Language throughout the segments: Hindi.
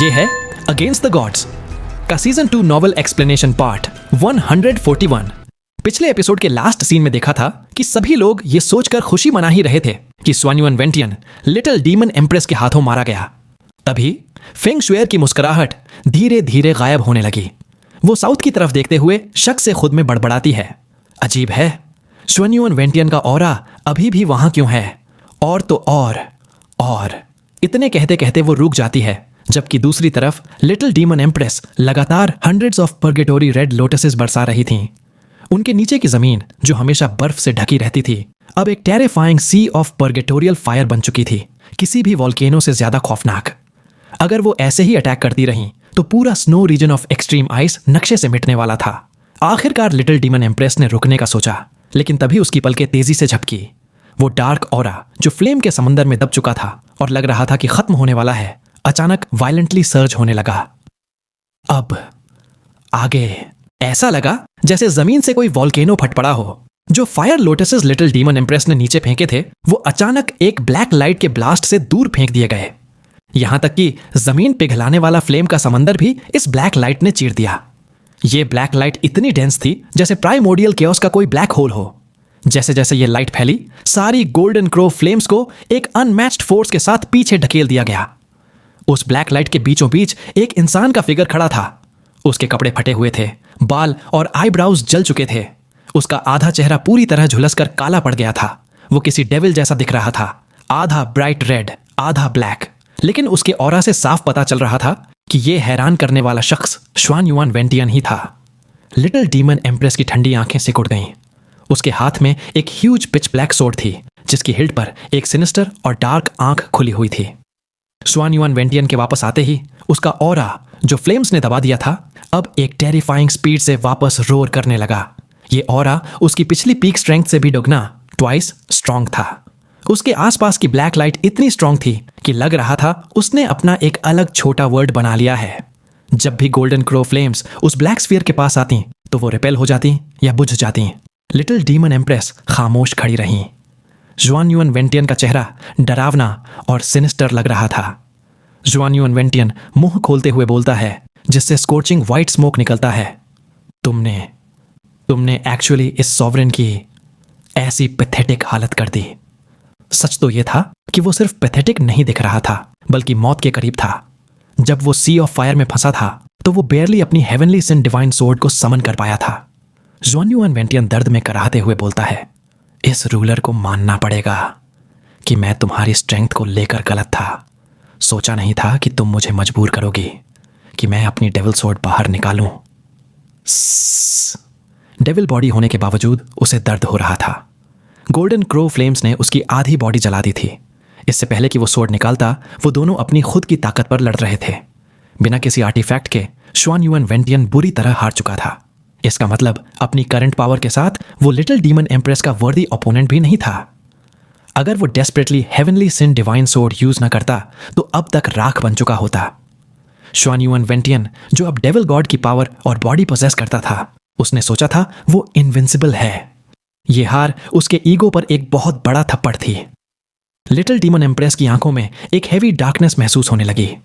ये है अगेंस्ट द गॉड्स का सीजन 2 नॉवल एक्सप्लेनेशन पार्ट 141। पिछले एपिसोड के लास्ट सीन में देखा था कि सभी लोग ये सोचकर खुशी मना ही रहे थे कि Xuanyuan Wentian little demon empress के हाथों मारा गया। तभी फेंग शुएर की मुस्कुराहट धीरे धीरे गायब होने लगी। वो साउथ की तरफ देखते हुए शक से खुद में बड़बड़ाती है, अजीब है, स्वान युआन वेंटियन का ऑरा अभी भी वहां क्यों है? और तो और इतने कहते कहते वो रुक जाती है, जबकि दूसरी तरफ लिटिल डीमन एम्प्रेस लगातार हंड्रेड्स ऑफ पर्गेटोरी रेड लोटसेस बरसा रही थीं। उनके नीचे की जमीन, जो हमेशा बर्फ से ढकी रहती थी, अब एक टेरिफाइंग सी ऑफ पर्गेटोरियल फायर बन चुकी थी, किसी भी वॉल्केनो से ज्यादा खौफनाक। अगर वो ऐसे ही अटैक करती रहीं तो पूरा snow region of extreme ice नक्शे से मिटने वाला था। आखिरकार लिटिल डीमन एम्प्रेस ने रुकने का सोचा, लेकिन तभी उसकी पलकें तेजी से झपकी। वो डार्क ऑरा जो फ्लेम के समंदर में दब चुका था और लग रहा था कि खत्म होने वाला है, अचानक वायलेंटली सर्ज होने लगा। अब आगे ऐसा लगा जैसे जमीन से कोई वॉल्केनो फट पड़ा हो। जो fire lotuses little demon empress ने नीचे फेंके थे, वो अचानक एक ब्लैक लाइट के ब्लास्ट से दूर फेंक दिए गए। यहां तक कि जमीन पिघलाने वाला फ्लेम का समंदर भी इस ब्लैक लाइट ने चीर दिया। ये ब्लैक लाइट इतनी डेंस थी जैसे प्राइमोर्डियल केओस का कोई ब्लैक होल हो। जैसे जैसे ये लाइट फैली, सारी गोल्डन क्रो फ्लेम्स को एक अनमैच्ड फोर्स के साथ पीछे ढकेल दिया गया। उस ब्लैक लाइट के बीचों बीच एक इंसान का फिगर खड़ा था। उसके कपड़े फटे हुए थे, बाल और आईब्राउज जल चुके थे। उसका आधा चेहरा पूरी तरह झुलसकर काला पड़ गया था। वो किसी डेविल जैसा दिख रहा था, आधा ब्राइट रेड, आधा ब्लैक। लेकिन उसके ऑरा से साफ पता चल रहा था कि यह हैरान करने वाला शख्स स्वान युआन वेंटियन ही था। लिटिल डीमन एम्प्रेस की ठंडी आंखें सिकुड़ गईं। उसके हाथ में एक ह्यूज पिच ब्लैक सोर्ड थी, जिसकी हिल्ट पर एक सिनिस्टर और डार्क आंख खुली हुई थी। स्वान युआन वेंटियन के वापस आते ही उसका ऑरा, जो फ्लेम्स ने दबा दिया था, अब एक टेरिफाइंग स्पीड से वापस रोर करने लगा। ये ऑरा उसकी पिछली पीक स्ट्रेंथ से भी दुगना, ट्वाइस स्ट्रांग था। उसके आसपास की ब्लैक लाइट इतनी स्ट्रांग थी कि लग रहा था उसने अपना एक अलग छोटा वर्ल्ड बना लिया है। जब भी गोल्डन क्रो फ्लेम्स उस ब्लैक स्फीयर के पास आती तो वो रिपेल हो जाती या बुझ जाती। लिटिल डीमन एम्प्रेस खामोश खड़ी रहीं। स्वान युआन वेंटियन का चेहरा डरावना और सिनिस्टर लग रहा था। स्वान युआन वेंटियन मुंह खोलते हुए बोलता है, जिससे स्कॉचिंग व्हाइट स्मोक निकलता है, तुमने एक्चुअली इस सॉवरेन की ऐसी पैथेटिक हालत कर दी। सच तो यह था कि वो सिर्फ पैथेटिक नहीं दिख रहा था, बल्कि मौत के करीब था। जब वो सी ऑफ फायर में फंसा था तो वो बेयरली अपनी हेवनली सिन डिवाइन सोर्ड को समन कर पाया था। स्वान युआन वेंटियन दर्द में कराहते हुए बोलता है, इस रूलर को मानना पड़ेगा कि मैं तुम्हारी स्ट्रेंथ को लेकर गलत था। सोचा नहीं था कि तुम मुझे मजबूर करोगी कि मैं अपनी डेविल सोर्ड बाहर निकालूं। डेविल बॉडी होने के बावजूद उसे दर्द हो रहा था। गोल्डन क्रो फ्लेम्स ने उसकी आधी बॉडी जला दी थी। इससे पहले कि वो सोर्ड निकालता, वो दोनों अपनी खुद की ताकत पर लड़ रहे थे। बिना किसी आर्टिफैक्ट के स्वान युआन वेंटियन बुरी तरह हार चुका था। इसका मतलब अपनी करंट पावर के साथ वो लिटिल डीमन एम्प्रेस का वर्दी ओपोनेंट भी नहीं था। अगर वो डेस्परेटली हेवनली सिन डिवाइन सोर्ड यूज ना करता तो अब तक राख बन चुका होता। स्वान युआन वेंटियन, जो अब डेविल गॉड की पावर और बॉडी पोजेस करता था, उसने सोचा था वो इनविंसिबल है। ये हार उसके ईगो पर एक बहुत बड़ा थप्पड़ थी। लिटिल डीमन एम्प्रेस की आंखों में एक हेवी डार्कनेस महसूस होने लगी।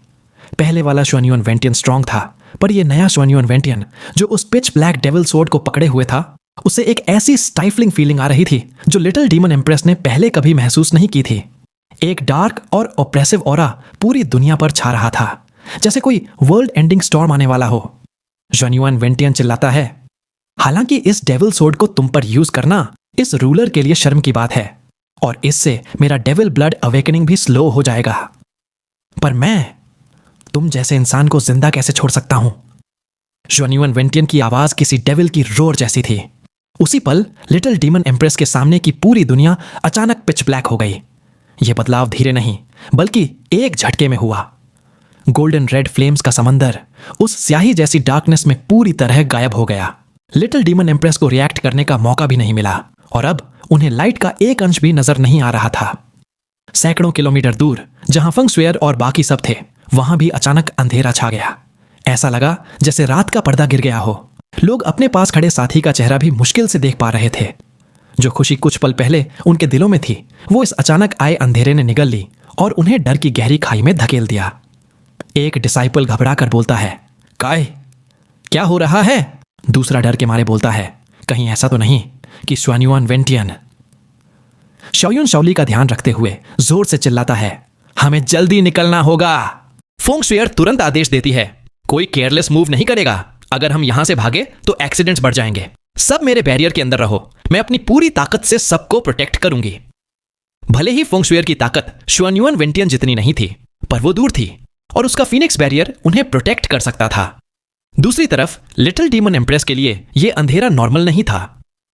पहले वाला स्वान युआन वेंटियन स्ट्रांग था, पर यह नया स्वान युआन वेंटियन जो उस पिच ब्लैक डेविल सोर्ड को पकड़े हुए था, उसे एक ऐसी स्टाइफलिंग फीलिंग आ रही थी जो लिटिल डीमन एम्प्रेस ने पहले कभी महसूस नहीं की थी। एक डार्क और ऑप्रेसिव ऑरा पूरी दुनिया पर छा रहा था, जैसे कोई वर्ल्ड एंडिंग स्टॉर्म आने वाला हो। स्वान युआन वेंटियन चिल्लाता है, हालांकि इस डेविल सोर्ड को तुम पर यूज करना इस रूलर के लिए शर्म की बात है, और इससे मेरा डेविल ब्लड अवेकनिंग भी स्लो हो जाएगा, पर मैं तुम जैसे इंसान को जिंदा कैसे छोड़ सकता हूं? स्वान युआन वेंटियन की आवाज किसी डेविल की रोर जैसी थी। उसी पल लिटिल डीमन एम्प्रेस के सामने की पूरी दुनिया अचानक पिच ब्लैक हो गई। यह बदलाव धीरे नहीं, बल्कि एक झटके में हुआ। गोल्डन रेड फ्लेम्स का समंदर उस स्याही जैसी डार्कनेस में पूरी तरह गायब हो गया। लिटिल डीमन एम्प्रेस को रिएक्ट करने का मौका भी नहीं मिला, और अब उन्हें लाइट का एक अंश भी नजर नहीं आ रहा था। सैकड़ों किलोमीटर दूर जहां फेंग शुएर और बाकी सब थे, वहां भी अचानक अंधेरा छा गया। ऐसा लगा जैसे रात का पर्दा गिर गया हो। लोग अपने पास खड़े साथी का चेहरा भी मुश्किल से देख पा रहे थे। जो खुशी कुछ पल पहले उनके दिलों में थी, वो इस अचानक आए अंधेरे ने निगल ली और उन्हें डर की गहरी खाई में धकेल दिया। एक डिसाइपल घबरा कर बोलता है, काय क्या हो रहा है? दूसरा डर के मारे बोलता है, कहीं ऐसा तो नहीं कि श्वान्युआन वेंटियन। शाओयुन शाओली का ध्यान रखते हुए जोर से चिल्लाता है, हमें जल्दी निकलना होगा। फोंग शुइर तुरंत आदेश देती है, कोई केयरलेस मूव नहीं करेगा। अगर हम यहां से भागे तो एक्सीडेंट्स बढ़ जाएंगे। सब मेरे बैरियर के अंदर रहो, मैं अपनी पूरी ताकत से सबको प्रोटेक्ट करूंगी। भले ही फोंग शुइर की ताकत श्वान्युआन वेंटियन जितनी नहीं थी, पर वो दूर थी और उसका फीनिक्स बैरियर उन्हें प्रोटेक्ट कर सकता था। दूसरी तरफ लिटिल डीमन एम्प्रेस के लिए यह अंधेरा नॉर्मल नहीं था।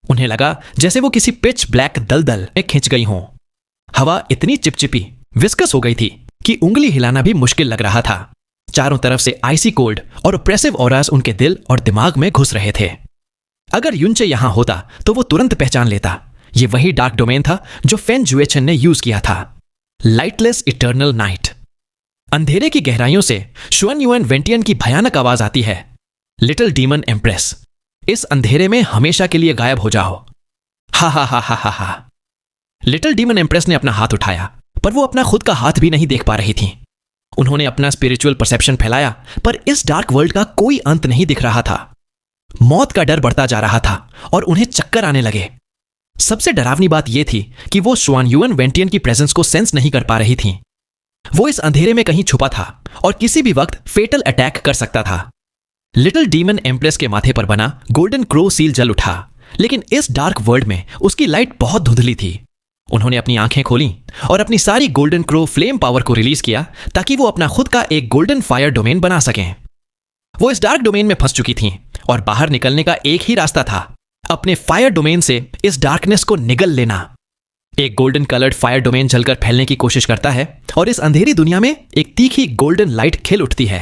उन्हें लगा जैसे वो किसी पिच ब्लैक दलदल में खिंच गई हों। हवा इतनी चिपचिपी विस्कस हो गई थी कि उंगली हिलाना भी मुश्किल लग रहा था। चारों तरफ से आइसी कोल्ड और ऑप्रेसिव ऑरास उनके दिल और दिमाग में घुस रहे थे। अगर युनचे यहां होता तो वो तुरंत पहचान लेता, ये वही डार्क डोमेन था जो फेन जुएचन ने यूज किया था। लाइटलेस इटर्नल नाइट। अंधेरे की गहराइयों से श्वान्युआन वेंटियन की भयानक आवाज आती है, लिटिल डीमन एम्प्रेस, इस अंधेरे में हमेशा के लिए गायब हो जाओ। हा हा हा हा हा हा। लिटिल डीमन एम्प्रेस ने अपना हाथ उठाया, पर वो अपना खुद का हाथ भी नहीं देख पा रही थी। उन्होंने अपना स्पिरिचुअल परसेप्शन फैलाया, पर इस डार्क वर्ल्ड का कोई अंत नहीं दिख रहा था। मौत का डर बढ़ता जा रहा था और उन्हें चक्कर आने लगे। सबसे डरावनी बात यह थी कि वो श्वान्युआन वेंटियन की प्रेजेंस को सेंस नहीं कर पा रही थी। वो इस अंधेरे में कहीं छुपा था और किसी भी वक्त फेटल अटैक कर सकता था। लिटिल डीमन एम्प्रेस के माथे पर बना गोल्डन क्रो सील जल उठा, लेकिन इस डार्क वर्ल्ड में उसकी लाइट बहुत धुंधली थी। उन्होंने अपनी आंखें खोली और अपनी सारी गोल्डन क्रो फ्लेम पावर को रिलीज किया ताकि वो अपना खुद का एक गोल्डन फायर डोमेन बना सकें। वो इस डार्क डोमेन में फंस चुकी थीं और बाहर निकलने का एक ही रास्ता था, अपने फायर डोमेन से इस डार्कनेस को निगल लेना। एक गोल्डन कलर्ड फायर डोमेन जलकर फैलने की कोशिश करता है और इस अंधेरी दुनिया में एक तीखी गोल्डन लाइट खिल उठती है।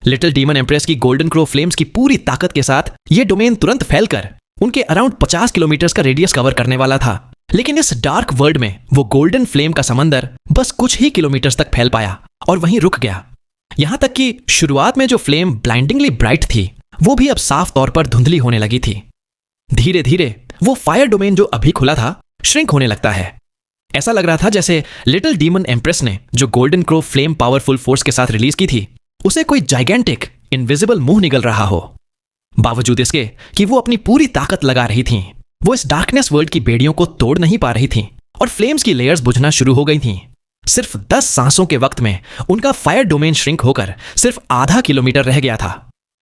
लिटिल डीमन एम्प्रेस की गोल्डन क्रो फ्लेम्स की पूरी ताकत के साथ यह डोमेन तुरंत फैलकर उनके अराउंड 50 किलोमीटर का रेडियस कवर करने वाला था। लेकिन इस डार्क वर्ल्ड में वो गोल्डन फ्लेम का समंदर बस कुछ ही किलोमीटर्स तक फैल पाया और वहीं रुक गया। यहां तक कि शुरुआत में जो फ्लेम ब्लाइंडिंगली ब्राइट थी, वो भी अब साफ तौर पर धुंधली होने लगी थी। धीरे धीरे वो फायर डोमेन जो अभी खुला था श्रिंक होने लगता है। ऐसा लग रहा था जैसे लिटिल डीमन एम्प्रेस ने जो golden crow flame powerful force के साथ रिलीज की थी, उसे कोई जाइगेंटिक इनविजिबल मुंह निगल रहा हो। बावजूद इसके कि वो अपनी पूरी ताकत लगा रही थीं, वो इस डार्कनेस वर्ल्ड की बेड़ियों को तोड़ नहीं पा रही थीं और फ्लेम्स की लेयर्स बुझना शुरू हो गई थीं। सिर्फ 10 सांसों के वक्त में उनका फायर डोमेन श्रिंक होकर सिर्फ आधा किलोमीटर रह गया था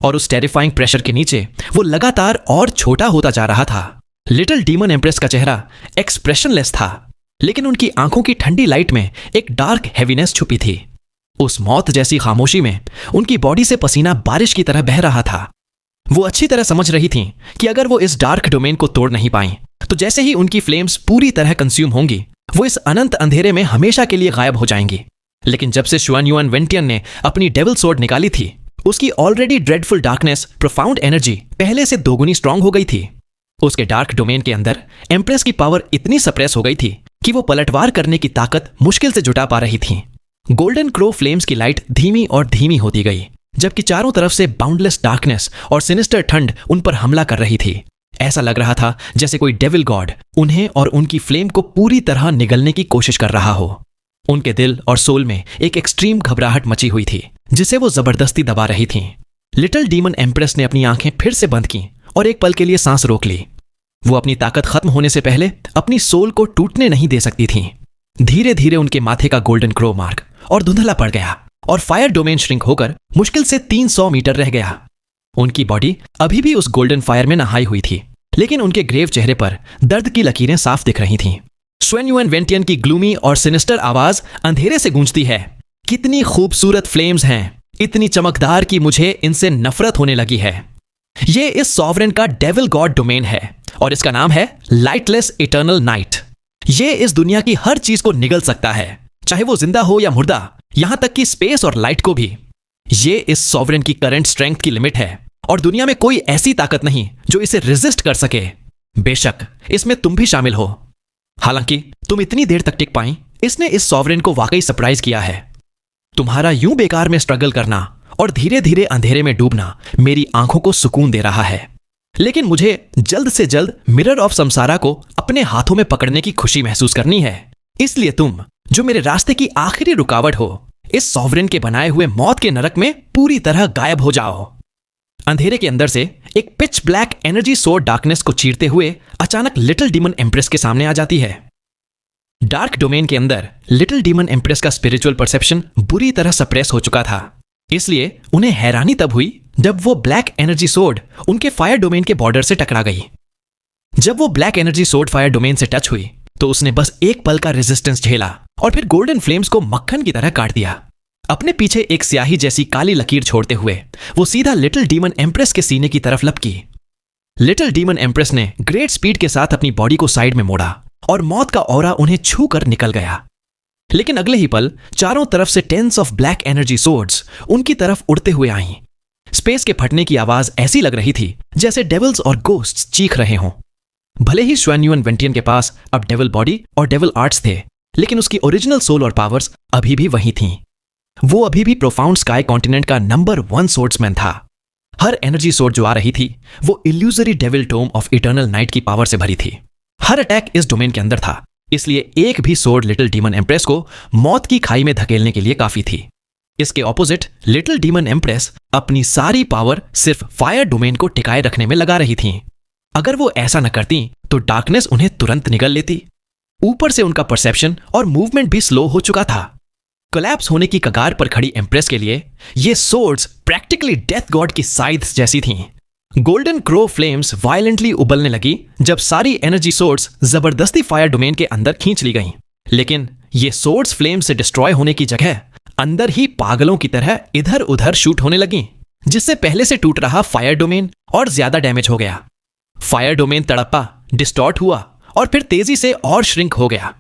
और उस टेरिफाइंग प्रेशर के नीचे वो लगातार और छोटा होता जा रहा था। लिटिल डीमन एम्प्रेस का चेहरा एक्सप्रेशनलेस था, लेकिन उनकी आंखों की ठंडी लाइट में एक डार्क हैवीनेस छुपी थी। उस मौत जैसी खामोशी में उनकी बॉडी से पसीना बारिश की तरह बह रहा था। वो अच्छी तरह समझ रही थीं कि अगर वो इस डार्क डोमेन को तोड़ नहीं पाईं, तो जैसे ही उनकी फ्लेम्स पूरी तरह कंज्यूम होंगी, वो इस अनंत अंधेरे में हमेशा के लिए गायब हो जाएंगी। लेकिन जब से श्वान्युआन वेंटियन ने अपनी डेविल स्वॉर्ड निकाली थी, उसकी already dreadful darkness, profound energy पहले से दोगुनी स्ट्रांग हो गई थी। उसके डार्क डोमेन के अंदर एम्प्रेस की पावर इतनी सप्रेस हो गई थी कि वो पलटवार करने की ताकत मुश्किल से जुटा पा रही थी। गोल्डन क्रो फ्लेम्स की लाइट धीमी और धीमी होती गई, जबकि चारों तरफ से बाउंडलेस डार्कनेस और सिनिस्टर ठंड उन पर हमला कर रही थी। ऐसा लग रहा था जैसे कोई डेविल गॉड उन्हें और उनकी फ्लेम को पूरी तरह निगलने की कोशिश कर रहा हो। उनके दिल और सोल में एक एक्सट्रीम घबराहट मची हुई थी, जिसे वो जबरदस्ती दबा रही थीं। लिटिल डीमन एम्प्रेस ने अपनी आंखें फिर से बंद की और एक पल के लिए सांस रोक ली। वो अपनी ताकत खत्म होने से पहले अपनी सोल को टूटने नहीं दे सकती थीं। धीरे धीरे उनके माथे का गोल्डन क्रो मार्क और धुंधला पड़ गया और फायर डोमेन श्रिंक होकर मुश्किल से 300 मीटर रह गया। उनकी बॉडी अभी भी उस गोल्डन फायर में नहाई हुई थी, लेकिन उनके ग्रेव चेहरे पर दर्द की लकीरें साफ दिख रही थीं। श्वान्युआन वेंटियन की ग्लूमी और सिनिस्टर आवाज अंधेरे से गूंजती है, कितनी खूबसूरत फ्लेम्स हैं, इतनी चमकदार कि मुझे इनसे नफरत होने लगी है। ये इस सॉवरेन का डेविल गॉड डोमेन है और इसका नाम है लाइटलेस इटर्नल नाइट। ये इस दुनिया की हर चीज को निगल सकता है, चाहे वो जिंदा हो या मुर्दा, यहां तक कि स्पेस और लाइट को भी। ये इस सॉवरेन की करंट स्ट्रेंथ की लिमिट है और दुनिया में कोई ऐसी ताकत नहीं जो इसे रेजिस्ट कर सके। बेशक इसमें तुम भी शामिल हो। हालांकि तुम इतनी देर तक टिक पाई, इसने इस सॉवरेन को वाकई सरप्राइज किया है। तुम्हारा यूं बेकार में स्ट्रगल करना और धीरे धीरे अंधेरे में डूबना मेरी आंखों को सुकून दे रहा है, लेकिन मुझे जल्द से जल्द मिरर ऑफ संसारा को अपने हाथों में पकड़ने की खुशी महसूस करनी है। इसलिए तुम, जो मेरे रास्ते की आखिरी रुकावट हो, इस सॉवरेन के बनाए हुए मौत के नरक में पूरी तरह गायब हो जाओ। अंधेरे के अंदर से एक pitch black energy sword darkness को चीरते हुए अचानक लिटिल डीमन एम्प्रेस के सामने आ जाती है। डार्क डोमेन के अंदर लिटिल डीमन एम्प्रेस का स्पिरिचुअल परसेप्शन बुरी तरह सप्रेस हो चुका था, इसलिए उन्हें हैरानी तब हुई जब वो ब्लैक एनर्जी सोर्ड उनके फायर डोमेन के बॉर्डर से टकरा गई। जब वो black energy sword fire domain से टच हुई तो उसने बस एक पल का रेजिस्टेंस झेला और फिर गोल्डन फ्लेम्स को मक्खन की तरह काट दिया। अपने पीछे एक स्याही जैसी काली लकीर छोड़ते हुए वो सीधा लिटिल डीमन एम्प्रेस के सीने की तरफ लपकी। लिटिल डीमन एम्प्रेस ने ग्रेट स्पीड के साथ अपनी बॉडी को साइड में मोड़ा और मौत का ऑरा उन्हें छू कर निकल गया। लेकिन अगले ही पल चारों तरफ से tens of black energy swords उनकी तरफ उड़ते हुए आईं। स्पेस के फटने की आवाज ऐसी लग रही थी जैसे डेविल्स और गोस्ट्स चीख रहे हों। भले ही स्वान युएन वेंटियन के पास अब डेविल बॉडी और डेविल आर्ट्स थे, लेकिन उसकी ओरिजिनल सोल और पावर्स अभी भी वही थीं। वो अभी भी प्रोफाउंड स्काई कॉन्टिनेंट का नंबर 1 सोर्ड्समैन था। हर एनर्जी सोर्ड जो आ रही थी वो illusory devil Tomé of eternal night की पावर से भरी थी। हर अटैक इस डोमेन के अंदर था, इसलिए एक भी सोर्ड लिटिल डीमन एम्प्रेस को मौत की खाई में धकेलने के लिए काफी थी। इसके ऑपोजिट लिटिल डीमन एम्प्रेस अपनी सारी पावर सिर्फ फायर डोमेन को टिकाए रखने में लगा रही थी। अगर वो ऐसा न करती तो डार्कनेस उन्हें तुरंत निगल लेती। ऊपर से उनका परसेप्शन और मूवमेंट भी स्लो हो चुका था। कोलैप्स होने की कगार पर खड़ी एम्प्रेस के लिए ये सोर्ड्स प्रैक्टिकली डेथ गॉड की साइड्स जैसी थीं। गोल्डन क्रो फ्लेम्स वायलेंटली उबलने लगी जब सारी एनर्जी सोर्ड्स जबरदस्ती फायर डोमेन के अंदर खींच ली गईं। लेकिन ये सोर्ड्स फ्लेम से डिस्ट्रॉय होने की जगह अंदर ही पागलों की तरह इधर उधर शूट होने लगी, जिससे पहले से टूट रहा फायर डोमेन और ज्यादा डैमेज हो गया। फायर डोमेन तड़पा, डिस्टॉर्ट हुआ और फिर तेजी से और श्रिंक हो गया।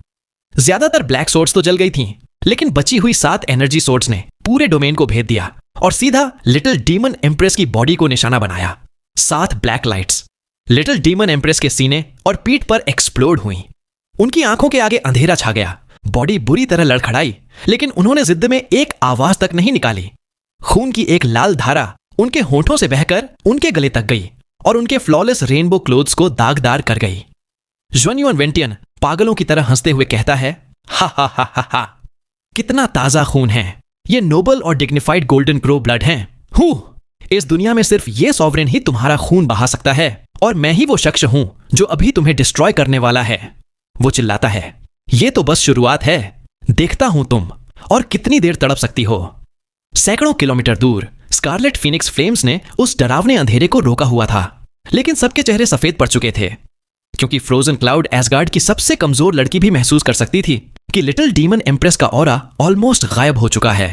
ज्यादातर ब्लैक सोर्ड्स तो जल गई थीं, लेकिन बची हुई 7 एनर्जी सोर्ड्स ने पूरे डोमेन को भेद दिया और सीधा लिटिल डीमन एम्प्रेस की बॉडी को निशाना बनाया। 7 black lights little demon empress के सीने और पीठ पर एक्सप्लोड हुई। उनकी आंखों के आगे अंधेरा छा गया। बॉडी बुरी तरह लड़खड़ाई, लेकिन उन्होंने जिद्द में एक आवाज तक नहीं निकाली। खून की एक लाल धारा उनके होठों से बहकर उनके गले तक गई और उनके फ्लॉलेस रेनबो क्लोथ्स को दागदार कर गई। स्वान युएन वेंटियन पागलों की तरह हंसते हुए कहता है, हा हा हा हा हा, कितना ताजा खून है। ये नोबल और डिग्निफाइड गोल्डन क्रो ब्लड हैं। इस दुनिया में सिर्फ ये सॉवरेन ही तुम्हारा खून बहा सकता है और मैं ही वो शख्स हूं जो अभी तुम्हें डिस्ट्रॉय करने वाला है। वो चिल्लाता है, ये तो बस शुरुआत है, देखता हूं तुम और कितनी देर तड़प सकती हो। सैकड़ों किलोमीटर दूर स्कारलेट फीनिक्स फ्लेम्स ने उस डरावने अंधेरे को रोका हुआ था, लेकिन सबके चेहरे सफेद पड़ चुके थे, क्योंकि फ्रोजन क्लाउड एसगार्ड की सबसे कमजोर लड़की भी महसूस कर सकती थी कि लिटिल डीमन एम्प्रेस का ऑरा ऑलमोस्ट गायब हो चुका है।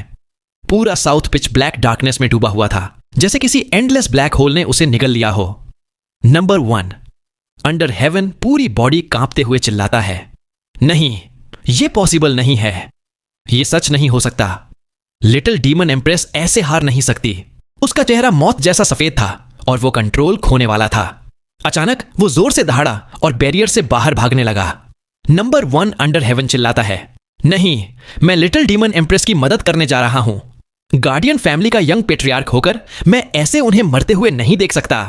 पूरा साउथ पिच ब्लैक डार्कनेस में डूबा हुआ था, जैसे किसी एंडलेस ब्लैक होल ने उसे निगल लिया हो। नंबर 1 अंडर हेवन पूरी बॉडी कांपते हुए चिल्लाता है, नहीं, ये पॉसिबल नहीं है, ये सच नहीं हो सकता। लिटिल डीमन एम्प्रेस ऐसे हार नहीं सकती। उसका चेहरा मौत जैसा सफेद था और वो कंट्रोल खोने वाला था। अचानक वो जोर से दहाड़ा और बैरियर से बाहर भागने लगा। नंबर 1 अंडर हेवन चिल्लाता है, नहीं, मैं लिटिल डीमन एम्प्रेस की मदद करने जा रहा हूं। गार्डियन फैमिली का यंग पेट्रियार्क होकर मैं ऐसे उन्हें मरते हुए नहीं देख सकता।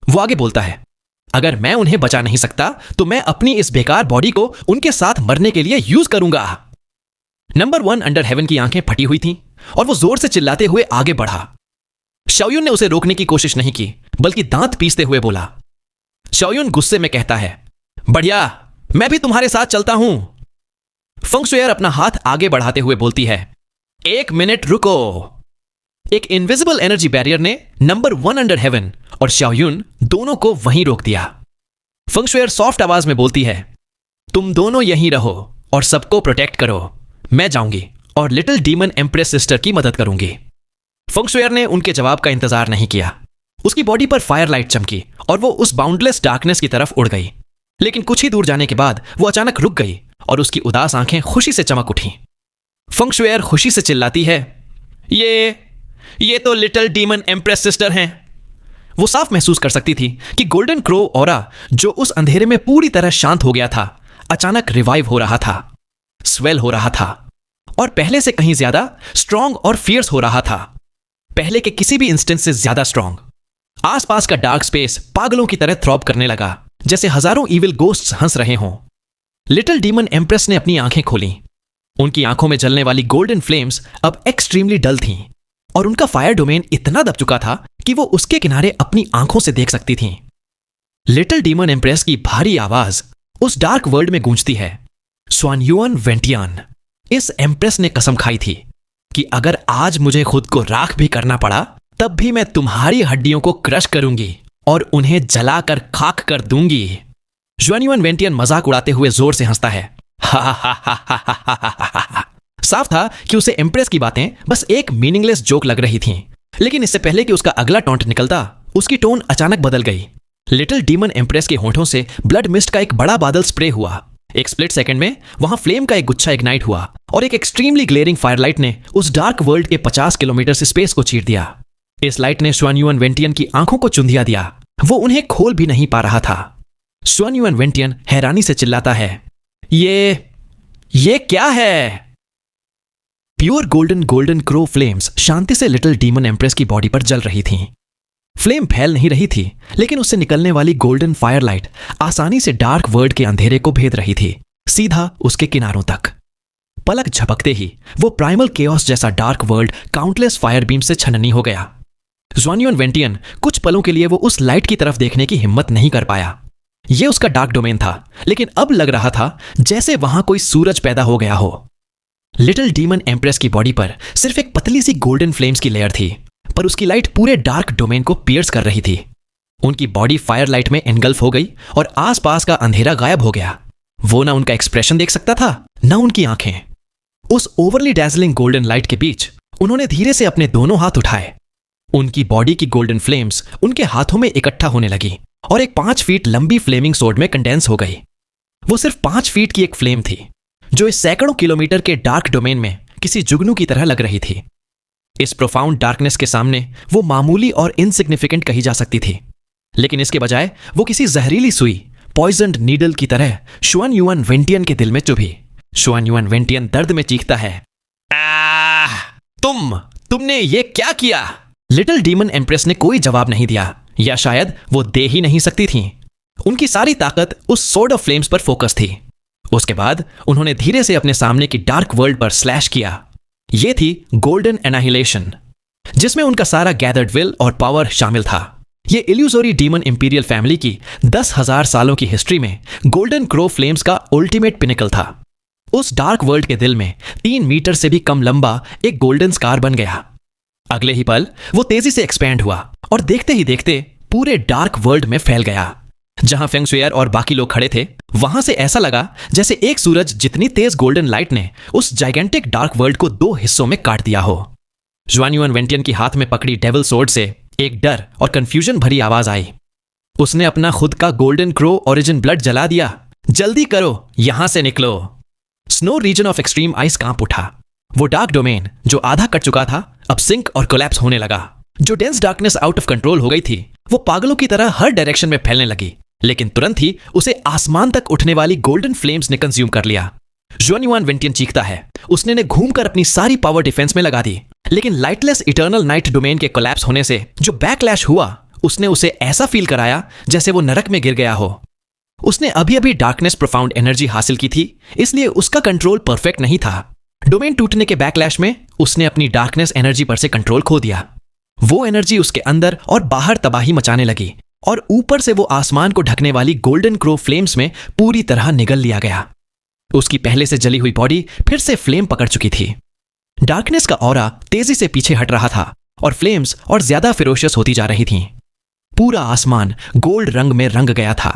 वो आगे बोलता है, अगर मैं उन्हें बचा नहीं सकता तो मैं अपनी इस बेकार बॉडी को उनके साथ मरने के लिए यूज करूंगा। नंबर 1 अंडर हेवन की आंखें फटी हुई थीं और वो जोर से चिल्लाते हुए आगे बढ़ा। शाओयुन ने उसे रोकने की कोशिश नहीं की, बल्कि दांत पीसते हुए बोला। शाओयुन गुस्से में कहता है, बढ़िया, मैं भी तुम्हारे साथ चलता हूं। फेंगशुई अपना हाथ आगे बढ़ाते हुए बोलती है, 1 मिनट रुको। एक इनविजिबल एनर्जी बैरियर ने नंबर 1 अंडर हेवन और शाओयुन दोनों को वहीं रोक दिया। फेंगशुई सॉफ्ट आवाज में बोलती है, तुम दोनों यहीं रहो और सबको प्रोटेक्ट करो। मैं जाऊंगी और लिटिल डीमन एम्प्रेस सिस्टर की मदद करूंगी। फेंगशुई ने उनके जवाब का इंतजार नहीं किया। उसकी बॉडी पर फायर लाइट चमकी और वो उस बाउंडलेस डार्कनेस की तरफ उड़ गई। लेकिन कुछ ही दूर जाने के बाद वो अचानक रुक गई और उसकी उदास आंखें खुशी से चमक उठी। फेंगशुई खुशी से चिल्लाती है, ये तो लिटिल डीमन एम्प्रेस सिस्टर हैं। वो साफ महसूस कर सकती थी कि गोल्डन क्रो ऑरा, जो उस अंधेरे में पूरी तरह शांत हो गया था, अचानक रिवाइव हो रहा था, स्वेल हो रहा था और पहले से कहीं ज्यादा स्ट्रांग और फियर्स हो रहा था। पहले के किसी भी इंस्टेंस से ज्यादा स्ट्रांग। आसपास का डार्क स्पेस पागलों की तरह थ्रॉब करने लगा, जैसे हजारों इविल गोस्ट्स हंस रहे हों। लिटिल डीमन एम्प्रेस ने अपनी आंखें खोली। उनकी आंखों में जलने वाली गोल्डन फ्लेम्स अब एक्सट्रीमली डल थीं और उनका फायर डोमेन इतना दब चुका था कि वो उसके किनारे अपनी आंखों से देख सकती थीं। लिटिल डीमन एम्प्रेस की भारी आवाज उस डार्क वर्ल्ड में गूंजती है। स्वानयुअन वेंटियान, इस एम्प्रेस ने कसम खाई थी कि अगर आज मुझे खुद को राख भी करना पड़ा तब भी मैं तुम्हारी हड्डियों को क्रश करूंगी और उन्हें जलाकर खाक कर दूंगी। स्वानयुअन वेंटियान मजाक उड़ाते हुए जोर से हंसता है। साफ था कि उसे एम्प्रेस की बातें बस एक मीनिंगलेस जोक लग रही थीं, लेकिन इससे पहले कि उसका अगला टॉन्ट निकलता, उसकी टोन अचानक बदल गई। लिटिल डीमन एम्प्रेस के होठों से ब्लड मिस्ट का एक बड़ा बादल स्प्रे हुआ। एक स्प्लिट सेकंड में वहां फ्लेम का एक गुच्छा इग्नाइट हुआ और एक एक्सट्रीमली ग्लेयरिंग फायरलाइट ने उस डार्क वर्ल्ड के 50 किलोमीटर से स्पेस को चीर दिया। इस लाइट ने स्वानयुअन वेंटियन की आंखों को चुंधिया दिया। वो उन्हें खोल भी नहीं पा रहा था। स्वानयुअन वेंटियन हैरानी से चिल्लाता है, ये क्या है? प्योर गोल्डन क्रो फ्लेम्स शांति से लिटिल डीमन एम्प्रेस की बॉडी पर जल रही थीं। फ्लेम फैल नहीं रही थी, लेकिन उससे निकलने वाली गोल्डन फायरलाइट आसानी से डार्क वर्ल्ड के अंधेरे को भेद रही थी, सीधा उसके किनारों तक। पलक झपकते ही वो प्राइमल केओस जैसा dark world countless fire beam से छननी हो गया। स्वानयुअन वेंटियन कुछ पलों के लिए वो उस लाइट की तरफ देखने की हिम्मत नहीं कर पाया। यह उसका डार्क डोमेन था, लेकिन अब लग रहा था जैसे वहां कोई सूरज पैदा हो गया हो। लिटिल डीमन एम्प्रेस की बॉडी पर सिर्फ एक पतली सी गोल्डन फ्लेम्स की लेयर थी, पर उसकी लाइट पूरे डार्क डोमेन को पियर्स कर रही थी। उनकी बॉडी फायर लाइट में एनगल्फ हो गई और आसपास का अंधेरा गायब हो गया। वो ना उनका एक्सप्रेशन देख सकता था, ना उनकी आंखें। उस ओवरली डैजलिंग गोल्डन लाइट के बीच उन्होंने धीरे से अपने दोनों हाथ उठाए। उनकी बॉडी की गोल्डन फ्लेम्स उनके हाथों में इकट्ठा होने लगी और एक 5 फीट लंबी फ्लेमिंग सोर्ड में कंडेंस हो गई। वो सिर्फ 5 फीट की एक फ्लेम थी, जो इस सैकड़ों किलोमीटर के डार्क डोमेन में किसी जुगनू की तरह लग रही थी। इस प्रोफाउंड डार्कनेस के सामने वो मामूली और इनसिग्निफिकेंट कही जा सकती थी, लेकिन इसके बजाय वो किसी जहरीली सुई, पॉइजन्ड नीडल की तरह स्वानयुअन वेंटियन के दिल में चुभी। स्वानयुअन वेंटियन दर्द में चीखता है, तुमने ये क्या किया? लिटिल डीमन एम्प्रेस ने कोई जवाब नहीं दिया, या शायद वो दे ही नहीं सकती थी। उनकी सारी ताकत उस सोर्ड ऑफ फ्लेम्स पर फोकस थी। उसके बाद उन्होंने धीरे से अपने सामने की डार्क वर्ल्ड पर स्लैश किया। यह थी गोल्डन एनाहिलेशन, जिसमें उनका सारा गैदर्ड विल और पावर शामिल था। यह इल्यूजोरी डीमन इंपीरियल फैमिली की 10,000 सालों की हिस्ट्री में गोल्डन क्रो फ्लेम्स का अल्टीमेट पिनिकल था। उस डार्क वर्ल्ड के दिल में 3 मीटर से भी कम लंबा एक गोल्डन स्कार बन गया। अगले ही पल वो तेजी से एक्सपैंड हुआ और देखते ही देखते पूरे डार्क वर्ल्ड में फैल गया। जहां फेंग शुइयर और बाकी लोग खड़े थे, वहां से ऐसा लगा जैसे एक सूरज जितनी तेज गोल्डन लाइट ने उस जाइगेंटिक डार्क वर्ल्ड को 2 हिस्सों में काट दिया हो। स्वानयुअन वेंटियन की हाथ में पकड़ी डेविल सोर्ड से एक डर और कंफ्यूजन भरी आवाज आई। उसने अपना खुद का गोल्डन क्रो ओरिजिन ब्लड जला दिया। जल्दी करो, यहां से निकलो। Snow region of extreme ice कांप उठा। वो डार्क डोमेन जो आधा कट चुका था, अब सिंक और कोलैप्स होने लगा। जो dense darkness out of control हो गई थी, वो पागलों की तरह हर डायरेक्शन में फैलने लगी, लेकिन तुरंत ही उसे आसमान तक उठने वाली गोल्डन फ्लेम्स ने कंज्यूम कर लिया। स्वानयुअन वेंटियन चीखता है। उसने घूमकर अपनी सारी पावर डिफेंस में लगा दी, लेकिन लाइटलेस इटर्नल नाइट डोमेन के कोलैप्स होने से जो बैकलैश हुआ, उसने उसे ऐसा फील कराया जैसे वो नरक में गिर गया हो। उसने अभी अभी डार्कनेस प्रोफाउंड एनर्जी हासिल की थी, इसलिए उसका कंट्रोल परफेक्ट नहीं था। डोमेन टूटने के बैकलैश में उसने अपनी डार्कनेस एनर्जी पर से कंट्रोल खो दिया। वो एनर्जी उसके अंदर और बाहर तबाही मचाने लगी और ऊपर से वो आसमान को ढकने वाली गोल्डन क्रो फ्लेम्स में पूरी तरह निगल लिया गया। उसकी पहले से जली हुई बॉडी फिर से फ्लेम पकड़ चुकी थी। डार्कनेस का ऑरा तेजी से पीछे हट रहा था और फ्लेम्स और ज्यादा फिरोशियस होती जा रही थीं। पूरा आसमान गोल्ड रंग में रंग गया था।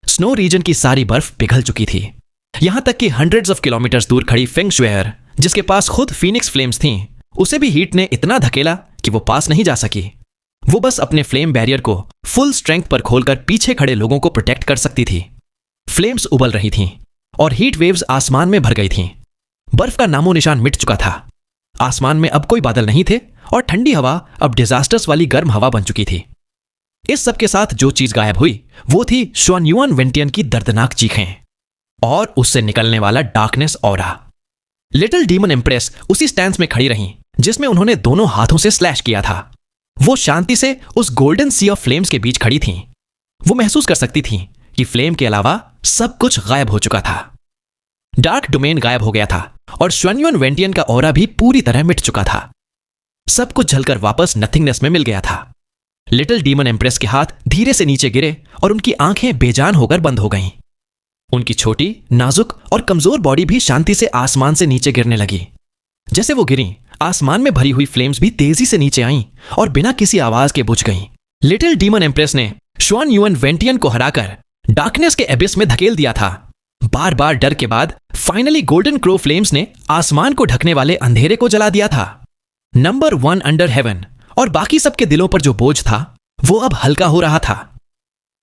स्नो रीजन की सारी बर्फ पिघल चुकी थी। यहां तक कि हंड्रेड्स ऑफ किलोमीटर्स दूर खड़ी फेंग शुइयर, जिसके पास खुद फीनिक्स फ्लेम्स थीं, उसे भी हीट ने इतना धकेला कि वो पास नहीं जा सकी। वो बस अपने फ्लेम बैरियर को फुल स्ट्रेंथ पर खोलकर पीछे खड़े लोगों को प्रोटेक्ट कर सकती थी। फ्लेम्स उबल रही थीं और हीट वेव्स आसमान में भर गई थीं। बर्फ का नामो निशान मिट चुका था। आसमान में अब कोई बादल नहीं थे और ठंडी हवा अब डिजास्टर्स वाली गर्म हवा बन चुकी थी। इस सब के साथ जो चीज गायब हुई वो थी स्वानयुअन वेंटियन की दर्दनाक चीखें और उससे निकलने वाला darkness aura. Little demon empress उसी स्टैंस में खड़ी रहीं जिसमें उन्होंने दोनों हाथों से स्लैश किया था। वो शांति से उस गोल्डन सी ऑफ फ्लेम्स के बीच खड़ी थीं। वो महसूस कर सकती थीं कि फ्लेम के अलावा सब कुछ गायब हो चुका था। डार्क डोमेन गायब हो गया था और श्वानयुआन वेंटियन का ऑरा भी पूरी तरह मिट चुका था। सब कुछ जलकर वापस नथिंगनेस में मिल गया था। लिटिल डीमन एम्प्रेस के हाथ धीरे से नीचे गिरे और उनकी आंखें बेजान होकर बंद हो गईं। उनकी छोटी, नाजुक और कमजोर बॉडी भी शांति से आसमान से नीचे गिरने लगी। जैसे वो गिरी, आसमान में भरी हुई फ्लेम्स भी तेजी से नीचे आईं और बिना किसी आवाज के बुझ गईं। लिटिल डीमन एम्प्रेस ने श्वानयुआन वेंटियन को हराकर डार्कनेस के एबिस में धकेल दिया था। बार बार डर के बाद फाइनली गोल्डन क्रो फ्लेम्स ने आसमान को ढकने वाले अंधेरे को जला दिया था। नंबर 1 अंडर हेवन और बाकी सबके दिलों पर जो बोझ था वो अब हल्का हो रहा था।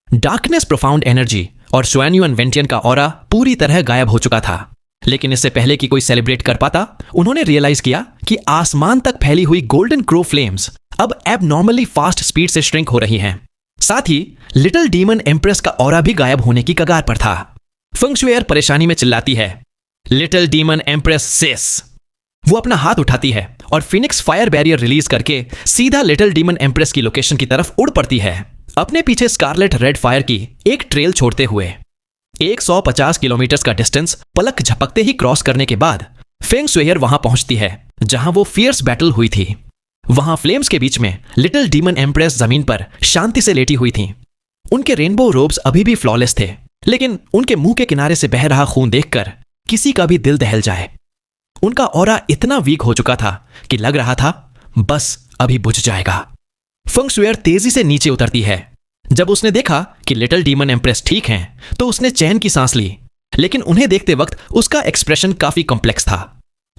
डार्कनेस, प्रोफाउंड एनर्जी और श्वानयुआन वेंटियन का ऑरा पूरी तरह गायब हो चुका था। लेकिन इससे पहले कि कोई सेलिब्रेट कर पाता, उन्होंने रियलाइज किया कि आसमान तक फैली हुई गोल्डन क्रो फ्लेम्स अब एबनॉर्मली फास्ट स्पीड से श्रिंक हो रही हैं। साथ ही लिटिल डीमन एम्प्रेस का ऑरा भी गायब होने की कगार पर था। फेंग शुइर परेशानी में चिल्लाती है, लिटिल डीमन एम्प्रेस सिस। वो अपना हाथ उठाती है और फिनिक्स फायर बैरियर रिलीज करके सीधा लिटिल डीमन एम्प्रेस की लोकेशन की तरफ उड़ पड़ती है, अपने पीछे स्कारलेट रेड फायर की एक ट्रेल छोड़ते हुए। 150 किलोमीटर का डिस्टेंस पलक झपकते ही क्रॉस करने के बाद फेंग शुइर वहां पहुंचती है जहां वो फियर्स बैटल हुई थी। वहां फ्लेम्स के बीच में लिटिल डीमन एम्प्रेस जमीन पर शांति से लेटी हुई थी। उनके रेनबो रोब्स अभी भी फ्लॉलेस थे, लेकिन उनके मुंह के किनारे से बह रहा खून देखकर किसी का भी दिल दहल जाए। उनका ऑरा इतना वीक हो चुका था कि लग रहा था बस अभी बुझ जाएगा। फेंग शुइर तेजी से नीचे उतरती है। जब उसने देखा कि लिटिल डीमन एम्प्रेस ठीक हैं, तो उसने चैन की सांस ली, लेकिन उन्हें देखते वक्त उसका एक्सप्रेशन काफी कॉम्प्लेक्स था।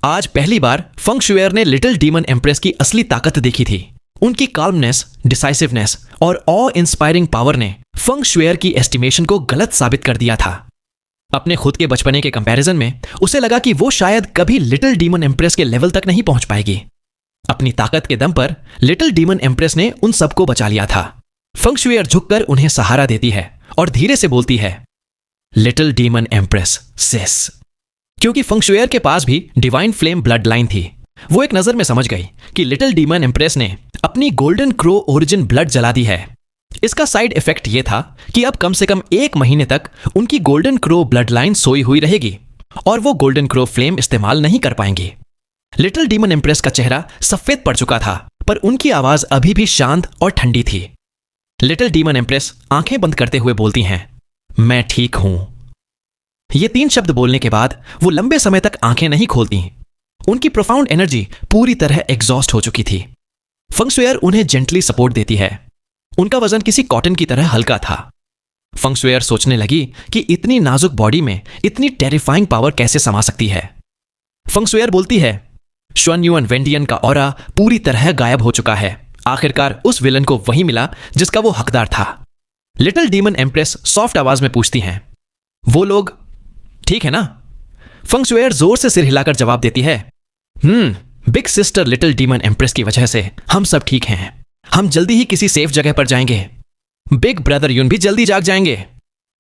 आज पहली बार फेंग शुइर ने लिटिल डीमन एम्प्रेस की असली ताकत देखी थी। उनकी काल्मनेस, डिसाइसिवनेस और ऑ इंस्पायरिंग पावर ने फेंग शुइर की एस्टिमेशन को गलत साबित कर दिया था। अपने खुद के बचपने के कंपैरिजन में उसे लगा कि वो शायद कभी लिटिल डीमन एम्प्रेस के लेवल तक नहीं पहुंच पाएगी। अपनी ताकत के दम पर लिटिल डीमन एम्प्रेस ने उन सबको बचा लिया था। फेंग शुइर झुककर उन्हें सहारा देती है और धीरे से बोलती है, लिटिल डीमन एम्प्रेस सिस। क्योंकि फेंग शुइर के पास भी डिवाइन फ्लेम ब्लड लाइन थी, वो एक नजर में समझ गई कि लिटिल डीमन एम्प्रेस ने अपनी गोल्डन क्रो ओरिजिन ब्लड जला दी है। इसका साइड इफेक्ट यह था कि अब कम से कम 1 महीने तक उनकी गोल्डन क्रो ब्लड लाइन सोई हुई रहेगी और वो गोल्डन क्रो फ्लेम इस्तेमाल नहीं कर पाएंगी। लिटिल डीमन एम्प्रेस का चेहरा सफेद पड़ चुका था, पर उनकी आवाज अभी भी शांत और ठंडी थी। लिटिल डीमन एम्प्रेस आंखें बंद करते हुए बोलती हैं, मैं ठीक हूं। ये 3 शब्द बोलने के बाद वो लंबे समय तक आंखें नहीं खोलती। उनकी प्रोफाउंड एनर्जी पूरी तरह एग्जॉस्ट हो चुकी थी। फेंग शुइर उन्हें जेंटली सपोर्ट देती है। उनका वजन किसी कॉटन की तरह हल्का था। फेंग शुइर सोचने लगी कि इतनी नाजुक बॉडी में इतनी टेरिफाइंग पावर कैसे समा सकती है। फेंग शुइर बोलती है, श्वानयुआन वेंटियन का ऑरा पूरी तरह गायब हो चुका है। आखिरकार उस विलन को वही मिला जिसका वो हकदार था। लिटिल डीमन एम्प्रेस सॉफ्ट आवाज में पूछती हैं, वो लोग ठीक है ना? फेंग शुइर जोर से सिर हिलाकर जवाब देती है, big sister little demon empress की वजह से हम सब ठीक हैं। हम जल्दी ही किसी सेफ जगह पर जाएंगे। बिग ब्रदर यून भी जल्दी जाग जाएंगे।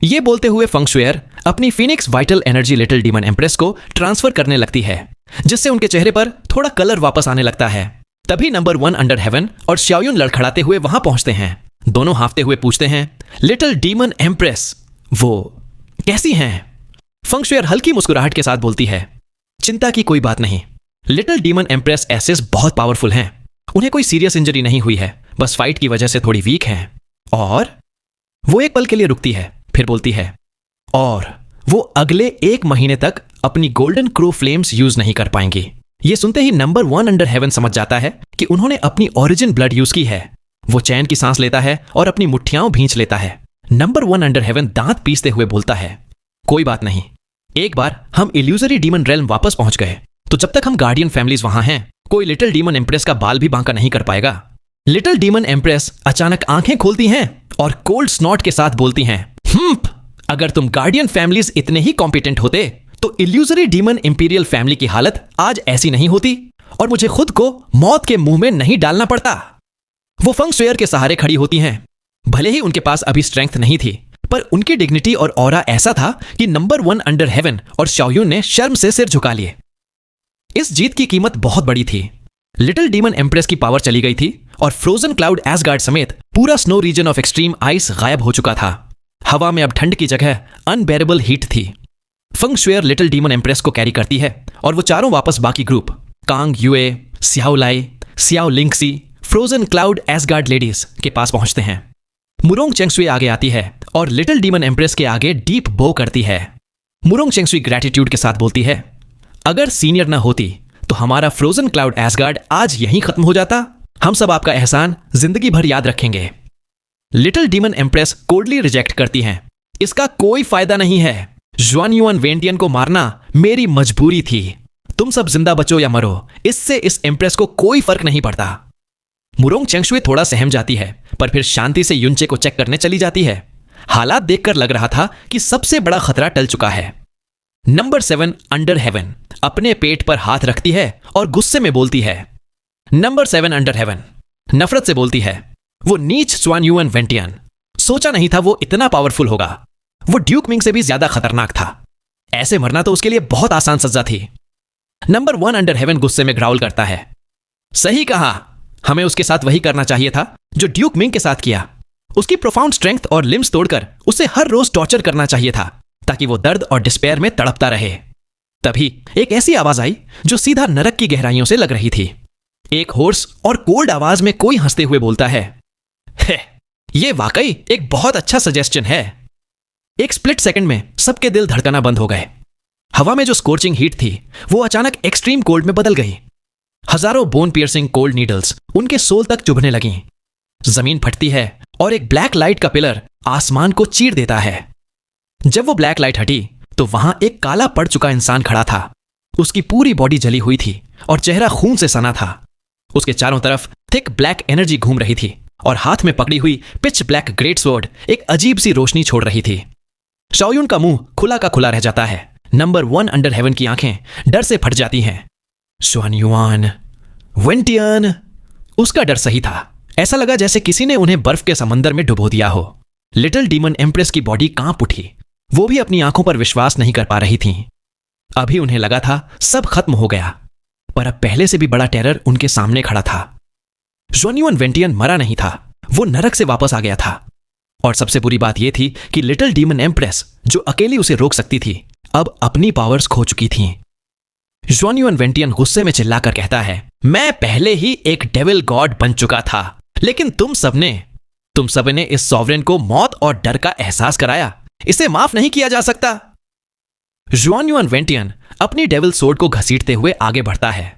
ये बोलते हुए फेंग शुइर अपनी Phoenix vital energy little demon empress को ट्रांसफर करने लगती है, जिससे उनके चेहरे पर थोड़ा कलर वापस आने लगता है। तभी नंबर 1 अंडर हेवन और शाओयुन लड़खड़ाते हुए वहां पहुंचते हैं। दोनों हांफते हुए पूछते हैं, लिटिल डीमन एम्प्रेस वो कैसी हैं? फेंग शुइर हल्की मुस्कुराहट के साथ बोलती है, चिंता की कोई बात नहीं। लिटिल डीमन एम्प्रेस एसेस बहुत पावरफुल हैं। उन्हें कोई सीरियस इंजरी नहीं हुई है, बस फाइट की वजह से थोड़ी वीक हैं। और वो एक पल के लिए रुकती है, फिर बोलती है, और वो अगले 1 महीने तक अपनी गोल्डन क्रो फ्लेम्स यूज नहीं कर पाएंगी। ये सुनते ही नंबर 1 अंडर हेवन समझ जाता है कि उन्होंने अपनी ओरिजिन ब्लड यूज की है। वो चैन की सांस लेता है और अपनी मुट्ठियां भींच लेता है। नंबर 1 अंडर हेवन दांत पीसते हुए बोलता है, कोई बात नहीं, एक बार हम इल्यूजरी डीमन रेल्म वापस पहुंच गए तो जब तक हम गार्डियन फैमिलीज वहां हैं, कोई लिटिल डीमन एम्प्रेस का बाल भी बांका नहीं कर पाएगा। लिटिल डीमन एम्प्रेस अचानक आंखें खोलती हैं और कोल्ड स्नॉट के साथ बोलती हैं, अगर तुम गार्डियन फैमिलीज इतने ही कॉम्पिटेंट होते तो इल्यूजरी डीमन इंपीरियल फैमिली की हालत आज ऐसी नहीं होती और मुझे खुद को मौत के मुंह में नहीं डालना पड़ता। वो फेंग शुइर के सहारे खड़ी होती हैं। भले ही उनके पास अभी स्ट्रेंथ नहीं थी, पर उनकी डिग्निटी और ऑरा ऐसा था कि नंबर 1 अंडर हेवन और शाओयुन ने शर्म से सिर झुका लिए। इस जीत की कीमत बहुत बड़ी थी। लिटिल डीमन एम्प्रेस की पावर चली गई थी और फ्रोजन क्लाउड एसगार्ड समेत पूरा snow region of extreme ice गायब हो चुका था। हवा में अब ठंड की जगह अनबेरेबल हीट थी। Feng Xuer little demon empress को कैरी करती है और वो चारों वापस बाकी group Kang Yue, Xiao Lai, Xiao Linxi, frozen cloud Asgard ladies के पास पहुंचते हैं। मुरोंग चेंगसुई आगे आती है और लिटिल डीमन एम्प्रेस के आगे डीप बो करती है। मुरोंग चेंगसुई ग्रेटिट्यूड के साथ बोलती है, अगर सीनियर ना होती तो हमारा फ्रोजन क्लाउड एसगार्ड आज यहीं खत्म हो जाता। हम सब आपका एहसान जिंदगी भर याद रखेंगे। Little demon empress coldly reject करती हैं। इसका कोई फायदा नहीं है। ज़ुआनयुआन वेंटियन को मारना मेरी मजबूरी थी। तुम सब जिंदा बचो या मरो, इससे इस एम्प्रेस को कोई फर्क नहीं पड़ता। मुरोंग चेंगसुई थोड़ा सहम जाती है, पर फिर शांति से युनचे को चेक करने चली जाती है। हालात देखकर लग रहा था कि सबसे बड़ा खतरा टल चुका है। नंबर 7 अंडर हेवन अपने पेट पर हाथ रखती है और गुस्से में बोलती है। नंबर 7 अंडर हेवन नफरत से बोलती है, वो नीच ज़ुआनयुआन वेंटियन, सोचा नहीं था वो इतना पावरफुल होगा। वो ड्यूक मिंग से भी ज्यादा खतरनाक था। ऐसे मरना तो उसके लिए बहुत आसान सजा थी। नंबर 1 अंडर हेवन गुस्से में ग्राउल करता है, सही कहा, हमें उसके साथ वही करना चाहिए था जो ड्यूक मिंग के साथ किया। उसकी प्रोफाउंड स्ट्रेंथ और लिम्स तोड़कर उसे हर रोज टॉर्चर करना चाहिए था ताकि वो दर्द और डिस्पेयर में तड़पता रहे। तभी एक ऐसी आवाज आई जो सीधा नरक की गहराइयों से लग रही थी। एक होर्स और कोल्ड आवाज में कोई हंसते हुए बोलता है, ये वाकई एक बहुत अच्छा सजेस्शन है। एक स्प्लिट सेकंड में सबके दिल धड़कना बंद हो गए। हवा में जो स्कोर्चिंग हीट थी वो अचानक एक्सट्रीम कोल्ड में बदल गई। हजारों बोन पियर्सिंग कोल्ड नीडल्स उनके सोल तक चुभने लगीं। जमीन फटती है और एक ब्लैक लाइट का पिलर आसमान को चीर देता है। जब वो ब्लैक लाइट हटी तो वहां एक काला पड़ चुका इंसान खड़ा था। उसकी पूरी बॉडी जली हुई थी और चेहरा खून से सना था। उसके चारों तरफ थिक ब्लैक एनर्जी घूम रही थी और हाथ में पकड़ी हुई पिच ब्लैक ग्रेट स्वॉर्ड एक अजीब सी रोशनी छोड़ रही थी। शाओयुन का मुंह खुला का खुला रह जाता है। नंबर 1 अंडर हेवन की आंखें डर से फट जाती हैं। ज़ुआनयुआन वेंटियन, उसका डर सही था। ऐसा लगा जैसे किसी ने उन्हें बर्फ के समंदर में डुबो दिया हो। लिटिल डीमन एम्प्रेस की बॉडी कांप उठी। वो भी अपनी आंखों पर विश्वास नहीं कर पा रही थी। अभी उन्हें लगा था सब खत्म हो गया, पर अब पहले से भी बड़ा टेरर उनके सामने खड़ा था। ज़ुआनयुआन वेंटियन मरा नहीं था, वो नरक से वापस आ गया था। और सबसे बुरी बात यह थी कि लिटिल डीमन एम्प्रेस जो अकेली उसे रोक सकती थी अब अपनी पावर्स खो चुकी थी। ज़ुआनयुआन वेंटियन गुस्से में चिल्लाकर कहता है, मैं पहले ही एक डेविल गॉड बन चुका था, लेकिन तुम सबने इस सॉवरेन को मौत और डर का एहसास कराया। इसे माफ नहीं किया जा सकता। ज़ुआनयुआन वेंटियन अपनी डेविल सोर्ड को घसीटते हुए आगे बढ़ता है।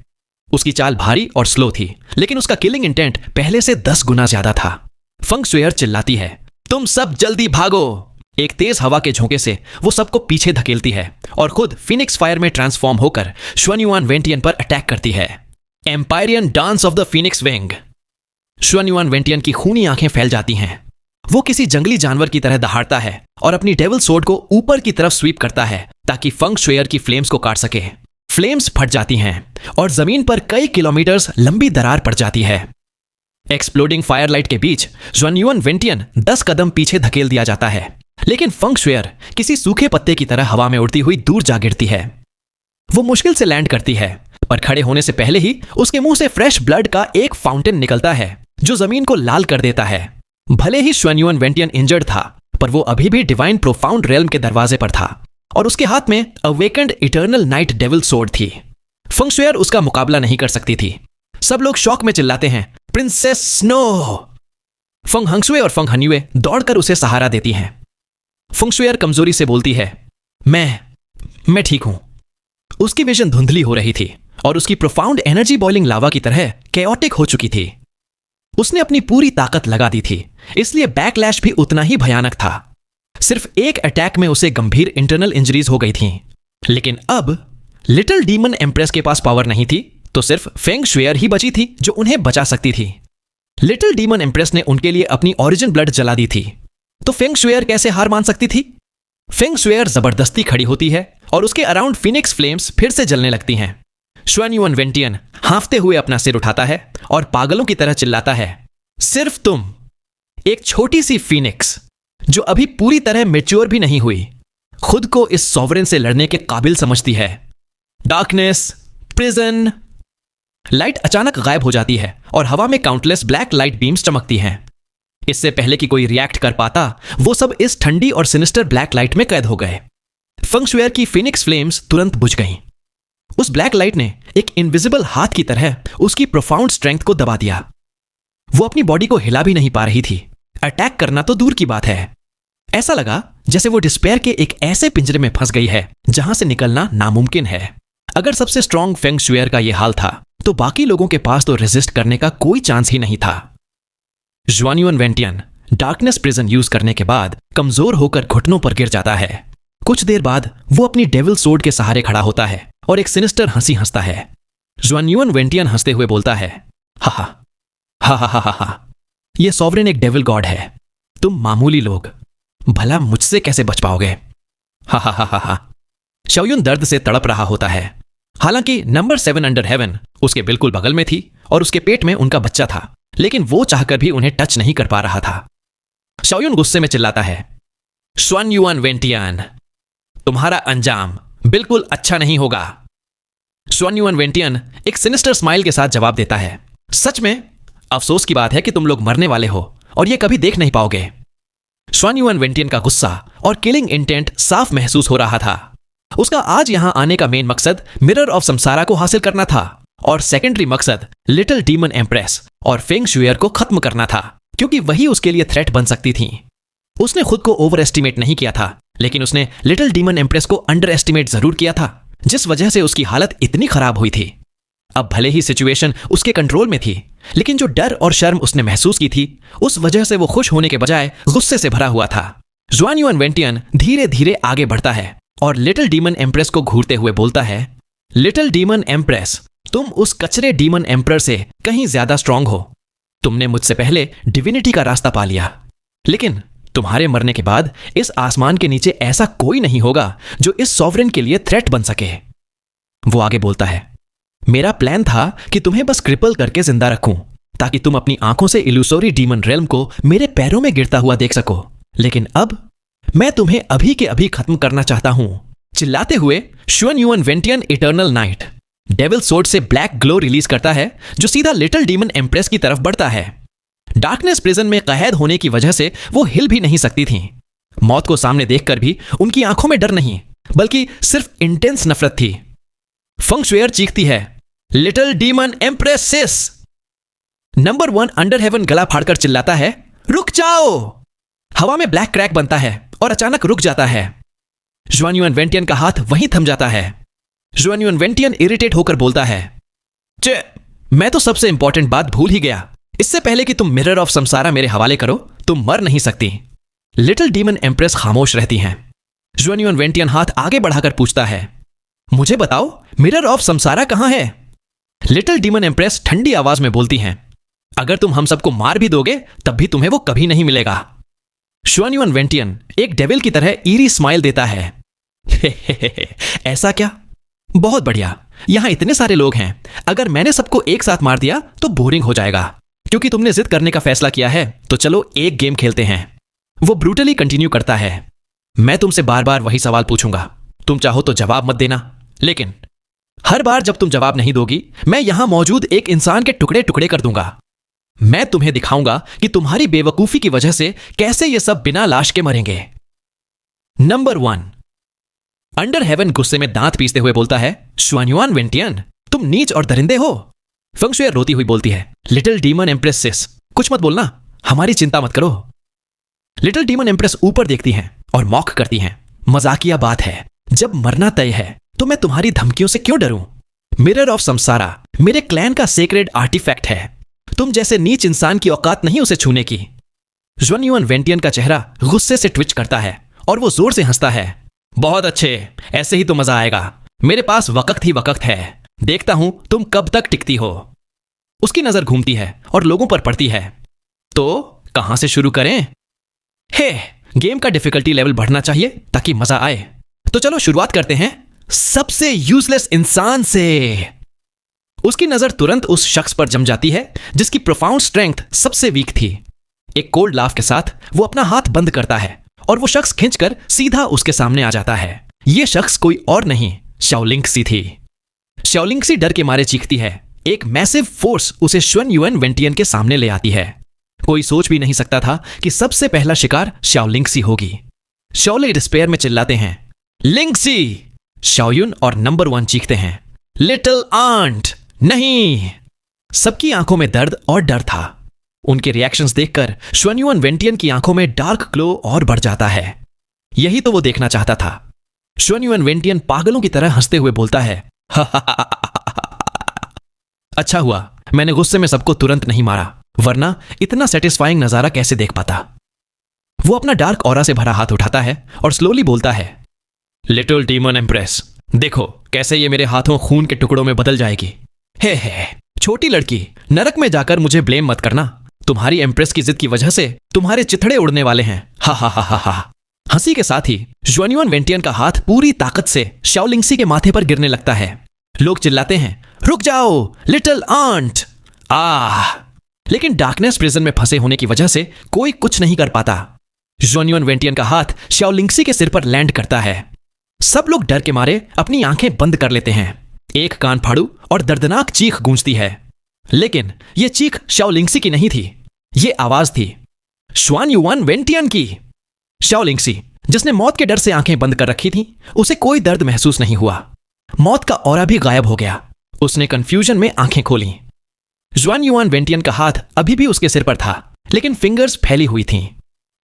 उसकी चाल भारी और स्लो थी, लेकिन उसका किलिंग इंटेंट पहले से 10 गुना ज्यादा था। फंग शुएर चिल्लाती है, तुम सब जल्दी भागो। एक तेज हवा के झोंके से वो सबको पीछे धकेलती है और खुद फिनिक्स फायर में ट्रांसफॉर्म होकर ज़ुआनयुआन वेंटियन पर अटैक करती है। Empyrean dance of the phoenix wing. Xuanyuan Wentian की खूनी आंखें फैल जाती हैं। वो किसी जंगली जानवर की तरह दहाड़ता है और अपनी डेविल सोर्ड को ऊपर की तरफ स्वीप करता है ताकि फंग शुएर की फ्लेम्स को काट सके। फ्लेम्स फट जाती हैं और जमीन पर कई किलोमीटर्स लंबी दरार पड़ जाती है। एक्सप्लोडिंग फायरलाइट के बीच ज़ुआनयुआन वेंटियन 10 कदम पीछे धकेल दिया जाता है, लेकिन फंग शुएर किसी सूखे पत्ते की तरह हवा में उड़ती हुई दूर जा गिरती है। वो मुश्किल से लैंड करती है, पर खड़े होने से पहले ही उसके मुंह से फ्रेश ब्लड का एक फाउंटेन निकलता है जो जमीन को लाल कर देता है। भले ही ज़ुआनयुआन वेंटियन इंजर्ड था, पर वो अभी भी डिवाइन प्रोफाउंड रेल्म के दरवाजे पर था और उसके हाथ में awakened eternal night devil sword थी। फंग शुएर उसका मुकाबला नहीं कर सकती थी। सब लोग शौक में चिल्लाते हैं, प्रिंसेस स्नो। फंग हंगशुए और फंग हन्युए दौड़कर उसे सहारा देती हैं। फंग शुएर कमजोरी से बोलती है, मैं ठीक हूं। उसकी विजन धुंधली हो रही थी और उसकी प्रोफाउंड एनर्जी बॉइलिंग लावा की तरह कैओटिक हो चुकी थी। उसने अपनी पूरी ताकत लगा दी थी, इसलिए बैकलैश भी उतना ही भयानक था। सिर्फ एक अटैक में उसे गंभीर इंटरनल इंजरीज हो गई थीं। लेकिन अब लिटिल डीमन एम्प्रेस के पास पावर नहीं थी, तो सिर्फ फेंग शुएर ही बची थी जो उन्हें बचा सकती थी। लिटिल डीमन एम्प्रेस ने उनके लिए अपनी ओरिजिन ब्लड जला दी थी, तो फेंग शुएर कैसे हार मान सकती थी? फेंग शुएर जबरदस्ती खड़ी होती है और उसके अराउंड फिनिक्स फ्लेम्स फिर से जलने लगती हैं। ज़ुआनयुआन वेंटियन हांफते हुए अपना सिर उठाता है और पागलों की तरह चिल्लाता है, सिर्फ तुम, एक छोटी सी फिनिक्स जो अभी पूरी तरह मैच्योर भी नहीं हुई, खुद को इस सॉवरेन से लड़ने के काबिल समझती है। Darkness, prison. लाइट अचानक गायब हो जाती है और हवा में काउंटलेस ब्लैक लाइट बीम्स चमकती हैं। इससे पहले कि कोई रिएक्ट कर पाता, वो सब इस ठंडी और सिनिस्टर ब्लैक लाइट में कैद हो गए। फंगशुएर की फिनिक्स फ्लेम्स तुरंत बुझ गईं। उस ब्लैक लाइट ने एक इनविजिबल हाथ की तरह उसकी प्रोफाउंड स्ट्रेंथ को दबा दिया। वो अपनी बॉडी को हिला भी नहीं पा रही थी, अटैक करना तो दूर की बात है। ऐसा लगा जैसे वो डिस्पेयर के एक ऐसे पिंजरे में फंस गई है जहां से निकलना नामुमकिन है। अगर सबसे स्ट्रॉन्ग फेंगशुएर का यह हाल था तो बाकी लोगों के पास तो रेजिस्ट करने का कोई चांस ही नहीं था। ज़ुआनयुआन वेंटियन डार्कनेस प्रिजन यूज करने के बाद कमजोर होकर घुटनों पर गिर जाता है। कुछ देर बाद वो अपनी डेविल सोर्ड के सहारे खड़ा होता है और एक सिनिस्टर हंसी हंसता है। ज़ुआनयुआन वेंटियन हंसते हुए बोलता है, हा हा हा हा हा हा, ये सॉवरेन एक डेविल गॉड है, तुम मामूली लोग, भला मुझसे कैसे बच पाओगे? हा हा हा हा हा। शाओयुन दर्द से तड़प रहा होता है। हालांकि नंबर 7 अंडर हेवन उसके बिल्कुल बगल में थी और उसके पेट में उनका बच्चा था, लेकिन वो चाहकर भी उन्हें टच नहीं कर पा रहा था। शाओयुन गुस्से में चिल्लाता है, ज़ुआनयुआन वेंटियन, तुम्हारा अंजाम बिल्कुल अच्छा नहीं होगा। ज़ुआनयुआन वेंटियन एक सिनिस्टर स्माइल के साथ जवाब देता है, सच में अफसोस की बात है कि तुम लोग मरने वाले हो और ये कभी देख नहीं पाओगे। ज़ुआनयुआन वेंटियन का गुस्सा और किलिंग इंटेंट साफ महसूस हो रहा था। उसका आज यहां आने का मेन मकसद मिरर ऑफ समसारा को हासिल करना था और सेकेंडरी मकसद लिटिल डीमन एम्प्रेस और फेंगशुएर को खत्म करना था, क्योंकि वही उसके लिए थ्रेट बन सकती थी। उसने खुद को ओवर एस्टिमेट नहीं किया था, लेकिन उसने लिटिल डीमन एम्प्रेस को अंडर एस्टिमेट जरूर किया था, जिस वजह से उसकी हालत इतनी खराब हुई थी। अब भले ही सिचुएशन उसके कंट्रोल में थी, लेकिन जो डर और शर्म उसने महसूस की थी, उस वजह से वो खुश होने के बजाय गुस्से से भरा हुआ था। ज़ुआनयुआन वेंटियन धीरे धीरे आगे बढ़ता है और लिटिल डीमन एम्प्रेस को घूरते हुए बोलता है, लिटिल डीमन एम्प्रेस, तुम उस कचरे डीमन एम्परर से कहीं ज्यादा स्ट्रांग हो। तुमने मुझसे पहले डिविनिटी का रास्ता पा लिया, लेकिन तुम्हारे मरने के बाद इस आसमान के नीचे ऐसा कोई नहीं होगा जो इस सॉवरेन के लिए थ्रेट बन सके। वो आगे बोलता है, मेरा प्लान था कि तुम्हें बस क्रिपल करके जिंदा रखूं ताकि तुम अपनी आंखों से इल्यूसोरी डीमन रेल्म को मेरे पैरों में गिरता हुआ देख सको, लेकिन अब मैं तुम्हें अभी के अभी खत्म करना चाहता हूं। चिल्लाते हुए Xuanyuan Wentian eternal night devil sword से ब्लैक ग्लो रिलीज करता है जो सीधा लिटिल डीमन एम्प्रेस की तरफ बढ़ता है। डार्कनेस प्रिजन में कैद होने की वजह से वो हिल भी नहीं सकती थीं। मौत को सामने देखकर भी उनकी आंखों में डर नहीं, बल्कि सिर्फ इंटेंस नफरत थी। फेंगशुएर चीखती है, little demon empresses. Number 1 under heaven गला फाड़कर चिल्लाता है, रुक जाओ। हवा में ब्लैक क्रैक बनता है और अचानक रुक जाता है। ज़ुआनयुआन वेंटियन का हाथ वहीं थम जाता है। ज़ुआनयुआन वेंटियन इरिटेट होकर बोलता है, चे, मैं तो सबसे इंपॉर्टेंट बात भूल ही गया। इससे पहले कि तुम मिरर ऑफ समसारा मेरे हवाले करो, तुम मर नहीं सकती। लिटिल डीमन एम्प्रेस खामोश रहती हैं। ज़ुआनयुआन वेंटियन हाथ आगे बढ़ाकर पूछता है, मुझे बताओ मिरर ऑफ समसारा कहां है? लिटिल डीमन एम्प्रेस ठंडी आवाज में बोलती हैं, अगर तुम हम सबको मार भी दोगे तब भी तुम्हें वो कभी नहीं मिलेगा। ज़ुआनयुआन वेंटियन एक डेविल की तरह ईरी स्माइल देता है, ऐसा क्या? बहुत बढ़िया, यहां इतने सारे लोग हैं, अगर मैंने सबको एक साथ मार दिया तो बोरिंग हो जाएगा। क्योंकि तुमने जिद करने का फैसला किया है तो चलो एक गेम खेलते हैं। वो ब्रूटली कंटिन्यू करता है, मैं तुमसे बार बार वही सवाल पूछूंगा, तुम चाहो तो जवाब मत देना, लेकिन हर बार जब तुम जवाब नहीं दोगी मैं यहां मौजूद एक इंसान के टुकड़े टुकड़े कर दूंगा। मैं तुम्हें दिखाऊंगा कि तुम्हारी बेवकूफी की वजह से कैसे ये सब बिना लाश के मरेंगे। नंबर 1 अंडर हेवन गुस्से में दांत पीसते हुए बोलता है, ज़ुआनयुआन वेंटियन, तुम नीच और दरिंदे हो। फेंगशुएर रोती हुई बोलती है, लिटिल डीमन एम्प्रेस, कुछ मत बोलना, हमारी चिंता मत करो। लिटिल डीमन एम्प्रेस ऊपर देखती हैं और मॉक करती हैं, मजाकिया बात है, जब मरना तय है तो मैं तुम्हारी धमकियों से क्यों डरूं? मिरर ऑफ समसारा मेरे क्लैन का सेक्रेड आर्टिफैक्ट है, तुम जैसे नीच इंसान की औकात नहीं उसे छूने की। ज़ुआनयुआन वेंटियन का चेहरा गुस्से से ट्विच करता है और वो जोर से हंसता है, बहुत अच्छे, ऐसे ही तो मजा आएगा। मेरे पास वक्त ही वक्त है, देखता हूं तुम कब तक टिकती हो। उसकी नजर घूमती है और लोगों पर पड़ती है, तो कहां से शुरू करें? हे, गेम का डिफिकल्टी लेवल बढ़ना चाहिए ताकि मजा आए। तो चलो शुरुआत करते हैं सबसे यूजलेस इंसान से। उसकी नजर तुरंत उस शख्स पर जम जाती है जिसकी प्रोफाउंड स्ट्रेंथ सबसे वीक थी। एक कोल्ड लाफ के साथ वो अपना हाथ बंद करता है और वो शख्स खींचकर सीधा उसके सामने आ जाता है। ये शख्स कोई और नहीं, शाओलिंक्सी थी। शाओलिंक्सी डर के मारे चीखती है। एक मैसिव फोर्स उसे ज़ुआनयुआन वेंटियन के सामने ले आती है। कोई सोच भी नहीं सकता था कि सबसे पहला शिकार शाओलिंक्सी होगी। शाओले डिस्पेयर में चिल्लाते हैं, लिंक्सी! शाओयुन और नंबर 1 चीखते हैं। Little ant! नहीं! सबकी आंखों में दर्द और डर था। उनके रिएक्शंस देखकर श्वन्युअन वेंटियन की आंखों में डार्क ग्लो और बढ़ जाता है। यही तो वो देखना चाहता था। श्वन्युअन वेंटियन पागलों की तरह हंसते हुए बोलता है, अच्छा हुआ मैंने गुस्से में सबको तुरंत नहीं मारा, वरना इतना सेटिस्फाइंग नजारा कैसे देख पाता। वो अपना डार्क ऑरा से भरा हाथ उठाता है और स्लोली बोलता है, लिटिल डीमन एम्प्रेस, देखो कैसे ये मेरे हाथों खून के टुकड़ों में बदल जाएगी। हे छोटी लड़की, नरक में जाकर मुझे ब्लेम मत करना। तुम्हारी एम्प्रेस की जिद की वजह से तुम्हारे चिथड़े उड़ने वाले हैं। हा हा हा हा हा। हंसी के साथ ही श्वन्युअन वेंटियन का हाथ पूरी ताकत से शाओलिंगसी के माथे पर गिरने लगता है। लोग चिल्लाते हैं, रुक जाओ लिटिल आंट! लेकिन डार्कनेस प्रिजन में फंसे होने की वजह से कोई कुछ नहीं कर पाता। श्वन्युअन वेंटियन का हाथ शाओलिंगसी के सिर पर लैंड करता है। सब लोग डर के मारे अपनी आंखें बंद कर लेते हैं। एक कान फाड़ू और दर्दनाक चीख गूंजती है। लेकिन यह चीख शाओलिंगसी की नहीं थी, यह आवाज थी श्वान्युअन वेंटियन की। शाओलिंगसी, जिसने मौत के डर से आंखें बंद कर रखी थी, उसे कोई दर्द महसूस नहीं हुआ। मौत का ऑरा भी गायब हो गया। उसने कंफ्यूजन में आंखें खोली। श्वान्युअन वेंटियन का हाथ अभी भी उसके सिर पर था, लेकिन फिंगर्स फैली हुई थीं।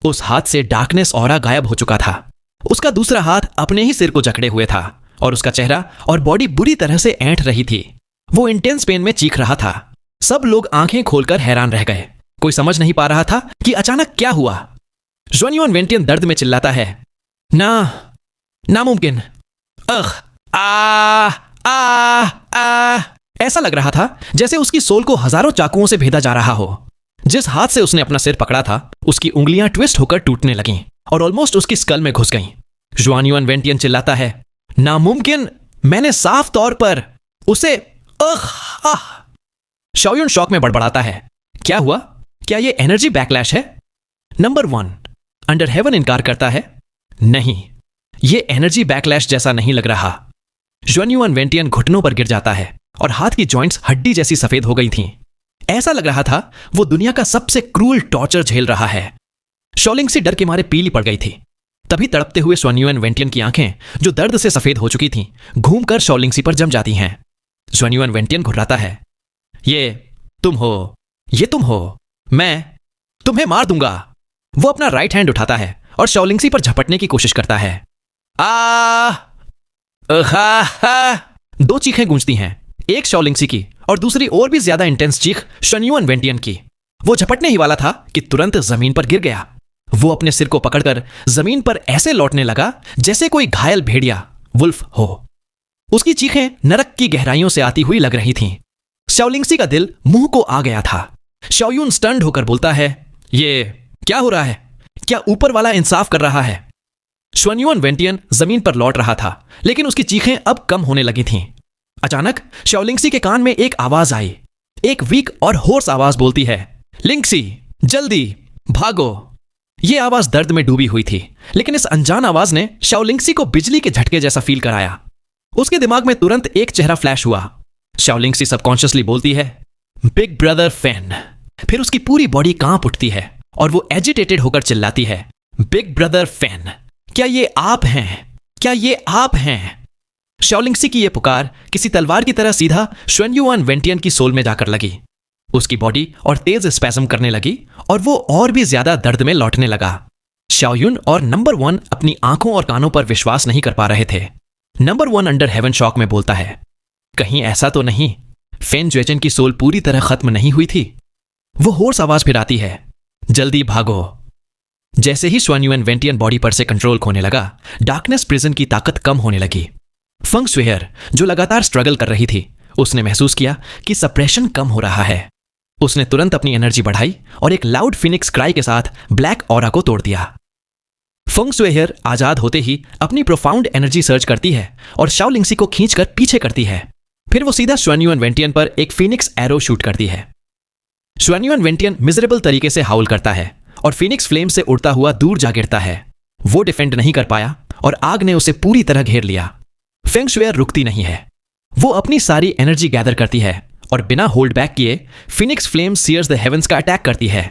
उस हाथ से डार्कनेस ऑरा गायब हो चुका था। उसका दूसरा हाथ अपने ही सिर को जकड़े हुए था और उसका चेहरा और बॉडी बुरी तरह से ऐंठ रही थी। वो इंटेंस पेन में चीख रहा था। सब लोग आंखें खोलकर हैरान रह गए। कोई समझ नहीं पा रहा था कि अचानक क्या हुआ। श्वन्युअन वेंटियन दर्द में चिल्लाता है, नामुमकिन! ऐसा लग रहा था जैसे उसकी सोल को हजारों चाकुओं से भेदा जा रहा हो। जिस हाथ से उसने अपना सिर पकड़ा था, उसकी उंगलियां ट्विस्ट होकर टूटने लगीं और ऑलमोस्ट उसकी स्कल में घुस गईं। श्वन्युअन वेंटियन चिल्लाता है, नामुमकिन! मैंने साफ तौर पर उसे शाओयुन शॉक में बड़बड़ाता है, क्या हुआ? क्या यह एनर्जी बैकलैश है? नंबर 1 अंडर हेवन इनकार करता है, नहीं, यह एनर्जी बैकलैश जैसा नहीं लग रहा। श्वन्युअन वेंटियन घुटनों पर गिर जाता है और हाथ की जॉइंट्स हड्डी जैसी सफेद हो गई थीं। ऐसा लग रहा था वो दुनिया का सबसे क्रूल टॉर्चर झेल रहा है। शाओलिंगसी डर के मारे पीली पड़ गई थी। तभी तड़पते हुए श्वन्युअन वेंटियन की आंखें, जो दर्द से सफेद हो चुकी थीं, घूमकर शाओलिंगसी पर जम जाती हैं। श्वन्युअन वेंटियन घुर्राता है, ये तुम हो, मैं तुम्हें मार दूंगा। वो अपना राइट हैंड उठाता है और शाओलिंगसी पर झपटने की कोशिश करता है। दो चीखें गूंजती हैं, एक शाओलिंगसी की और दूसरी और भी ज्यादा इंटेंस चीख श्वन्युअन वेंटियन की। वो झपटने ही वाला था कि तुरंत जमीन पर गिर गया। वो अपने सिर को पकड़कर जमीन पर ऐसे लौटने लगा जैसे कोई घायल भेड़िया वुल्फ हो। उसकी चीखें नरक की गहराइयों से आती हुई लग रही थीं। शाओलिंगसी का दिल मुंह को आ गया था। शाओयुन स्टन्ड होकर बोलता है, ये क्या हो रहा है? क्या ऊपर वाला इंसाफ कर रहा है? श्वन्युअन वेंटियन जमीन पर लौट रहा था, लेकिन उसकी चीखें अब कम होने लगी थीं। अचानक शाओलिंगसी के कान में एक आवाज आई। एक वीक और होर्स आवाज बोलती है, लिंक्सी, जल्दी भागो। यह आवाज दर्द में डूबी हुई थी, लेकिन इस अनजान आवाज ने शाओलिंगसी को बिजली के झटके जैसा फील कराया। उसके दिमाग में तुरंत एक चेहरा फ्लैश हुआ। शाओलिंगसी सबकॉन्शियसली बोलती है, बिग ब्रदर फेन। फिर उसकी पूरी बॉडी कांप उठती है और वो एजिटेटेड होकर चिल्लाती है, बिग ब्रदर फेन, क्या ये आप हैं? क्या ये आप हैं? शाओलिंगसी की यह पुकार किसी तलवार की तरह सीधा श्वन्युअन वेंटियन की सोल में जाकर लगी। उसकी बॉडी और तेज स्पैज़म करने लगी और वो और भी ज्यादा दर्द में लौटने लगा। शाओयुन और नंबर 1 अपनी आंखों और कानों पर विश्वास नहीं कर पा रहे थे। नंबर 1 अंडर हेवन शॉक में बोलता है, कहीं ऐसा तो नहीं फेन ज्वेजन की सोल पूरी तरह खत्म नहीं हुई थी? वो होर्स आवाज फिर आती है, जल्दी भागो। जैसे ही श्वन्युअन वेंटियन बॉडी पर से कंट्रोल खोने लगा, डार्कनेस प्रिजन की ताकत कम होने लगी। फंग स्वेयर, जो लगातार स्ट्रगल कर रही थी, उसने महसूस किया कि सप्रेशन कम हो रहा है। उसने तुरंत अपनी एनर्जी बढ़ाई और एक लाउड फिनिक्स क्राई के साथ ब्लैक ऑरा को तोड़ दिया। फंग स्वेयर आजाद होते ही अपनी प्रोफाउंड एनर्जी सर्च करती है और शाओलिंगसी को खींचकर पीछे करती है। फिर वो सीधा श्वन्युअन वेंटियन पर एक फिनिक्स एरो शूट करती है। श्वन्युअन वेंटियन मिजरेबल तरीके से हाउल करता है और फिनिक्स फ्लेम से उड़ता हुआ दूर जा गिरता है। वो डिफेंड नहीं कर पाया और आग ने उसे पूरी तरह घेर लिया। फेंग शुएर रुकती नहीं है। वो अपनी सारी एनर्जी गैदर करती है और बिना होल्ड बैक किए phoenix flame sears the heavens का अटैक करती है।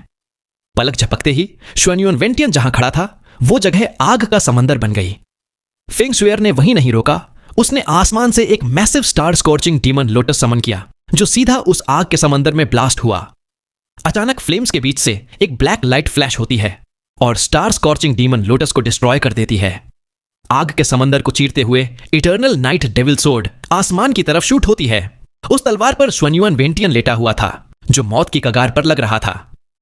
पलक झपकते ही श्वन्युअन वेंटियन जहां खड़ा था, वो जगह आग का समंदर बन गई। फेंग शुएर ने वहीं नहीं रोका, उसने आसमान से एक massive star scorching demon lotus summon किया जो सीधा उस आग के समंदर में ब्लास्ट हुआ। अचानक फ्लेम्स के बीच से एक ब्लैक लाइट फ्लैश होती है और स्टार स्कॉर्चिंग डीमन लोटस को डिस्ट्रॉय कर देती है। आग के समंदर को चीरते हुए इटर्नल नाइट डेविल सोर्ड आसमान की तरफ शूट होती है। उस तलवार पर श्वन्युअन वेंटियन लेटा हुआ था जो मौत की कगार पर लग रहा था।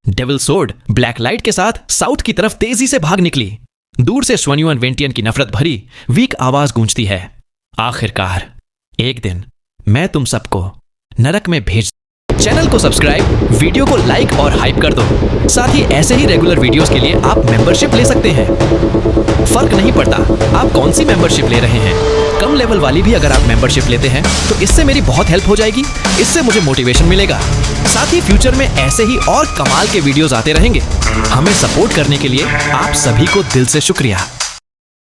डेविल सोर्ड ब्लैक लाइट के साथ साउथ की तरफ तेजी से भाग निकली। दूर से श्वन्युअन वेंटियन की नफरत भरी वीक आवाज गूंजती है, आखिरकार एक दिन मैं तुम सबको नरक में भेज। चैनल को सब्सक्राइब, वीडियो को लाइक और हाइप कर दो। साथ ही ऐसे ही रेगुलर वीडियोस के लिए आप मेंबरशिप ले सकते हैं। फर्क नहीं पड़ता आप कौन सी मेंबरशिप ले रहे हैं, कम लेवल वाली भी अगर आप मेंबरशिप लेते हैं तो इससे मेरी बहुत हेल्प हो जाएगी। इससे मुझे मोटिवेशन मिलेगा। साथ ही फ्यूचर में ऐसे ही और कमाल के वीडियोस आते रहेंगे। हमें सपोर्ट करने के लिए आप सभी को दिल से शुक्रिया।